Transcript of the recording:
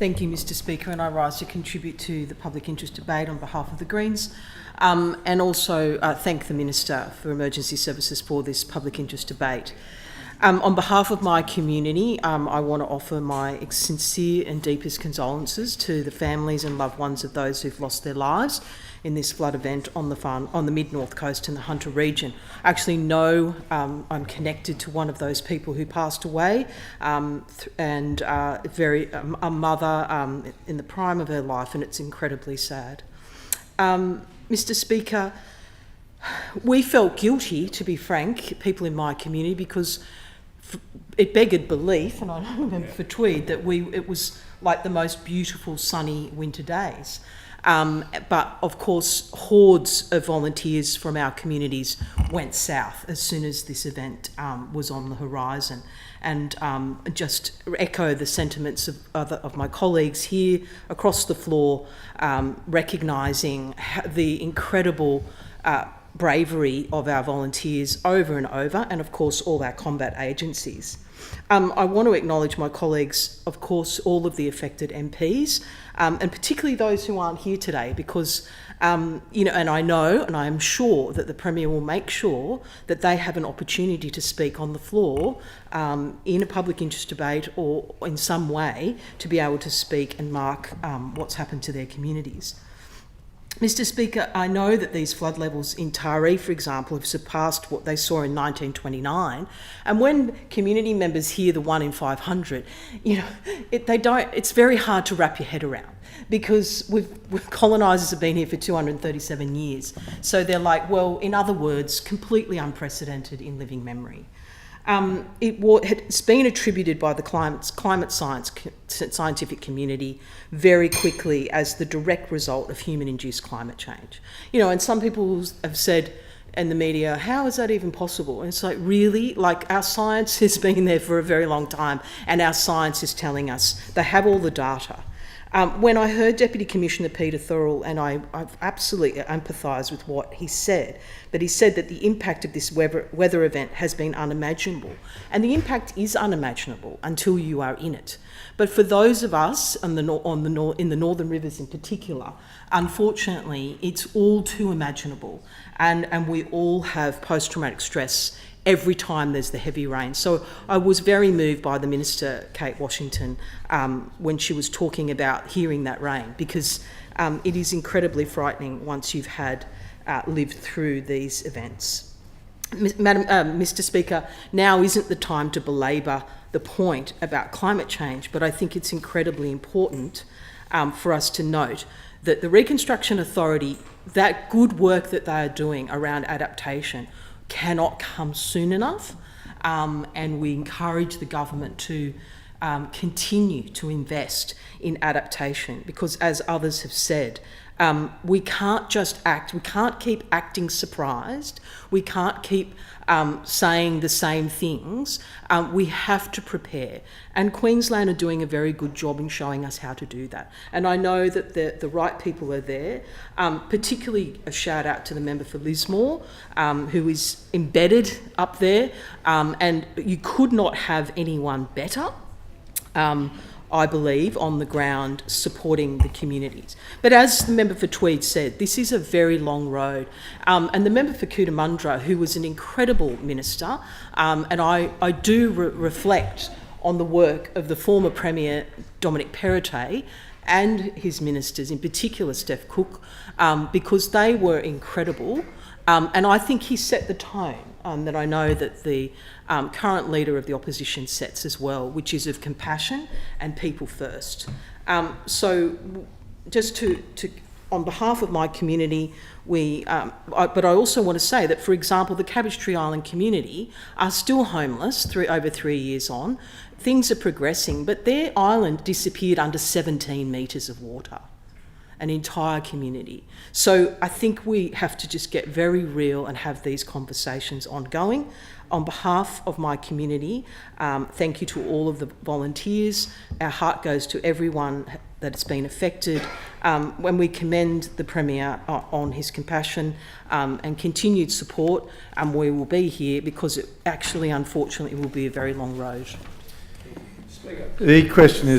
Thank you, Mr Speaker, and I rise to contribute to the public interest debate on behalf of the Greens, and also thank the Minister for Emergency Services for this public interest debate. On behalf of my community, I want to offer my sincere and deepest condolences to the families and loved ones of those who've lost their lives in this flood event on the mid-north coast in the Hunter region. I actually know I'm connected to one of those people who passed away, and a mother in the prime of her life, and it's incredibly sad. Mr Speaker, we felt guilty, to be frank, people in my community, because it beggared belief, and I remember for Tweed that it was like the most beautiful sunny winter days. But of course, hordes of volunteers from our communities went south as soon as this event was on the horizon. And just echo the sentiments of my colleagues here across the floor, recognising the incredible bravery of our volunteers over and over, and of course all our combat agencies. I want to acknowledge my colleagues, of course, all of the affected MPs, and particularly those who aren't here today, because, and I know and I am sure that the Premier will make sure that they have an opportunity to speak on the floor in a public interest debate or in some way to be able to speak and mark what's happened to their communities. Mr Speaker, I know that these flood levels in Taree, for example, have surpassed what they saw in 1929. And when community members hear the 1 in 500, it's very hard to wrap your head around, because colonisers have been here for 237 years. So they're like, well, in other words, completely unprecedented in living memory. It's been attributed by the climate scientific community very quickly as the direct result of human-induced climate change. And some people have said in the media, how is that even possible? And it's like, really? Like, our science has been there for a very long time, and our science is telling us they have all the data. When I heard Deputy Commissioner Peter Thurl, and I've absolutely empathised with what he said, but he said that the impact of this weather event has been unimaginable. And the impact is unimaginable until you are in it. But for those of us in the Northern Rivers in particular, unfortunately, it's all too imaginable. And we all have post-traumatic stress every time there's the heavy rain. So I was very moved by the Minister, Kate Washington, when she was talking about hearing that rain, because it is incredibly frightening once you've lived through these events. Mr Speaker, now isn't the time to belabour the point about climate change, but I think it's incredibly important for us to note that the Reconstruction Authority, that good work that they are doing around adaptation, cannot come soon enough, and we encourage the government to continue to invest in adaptation, because, as others have said, we can't just act, we can't keep acting surprised, we can't keep saying the same things, we have to prepare. And Queensland are doing a very good job in showing us how to do that. And I know that the right people are there, particularly a shout out to the member for Lismore, who is embedded up there, and you could not have anyone better, I believe, on the ground supporting the communities. But as the member for Tweed said, this is a very long road. And the member for Cootamundra, who was an incredible minister, and I do reflect on the work of the former Premier Dominic Perrottet and his ministers, in particular Steph Cook, because they were incredible. And I think he set the tone that I know that the current leader of the opposition sets as well, which is of compassion and people first. So just on behalf of my community, but I also want to say that, for example, the Cabbage Tree Island community are still homeless over 3 years on. Things are progressing, but their island disappeared under 17 metres of water. An entire community. So I think we have to just get very real and have these conversations ongoing. On behalf of my community, thank you to all of the volunteers. Our heart goes to everyone that has been affected. When we commend the Premier on his compassion and continued support, we will be here, because it actually, unfortunately, will be a very long road. The question is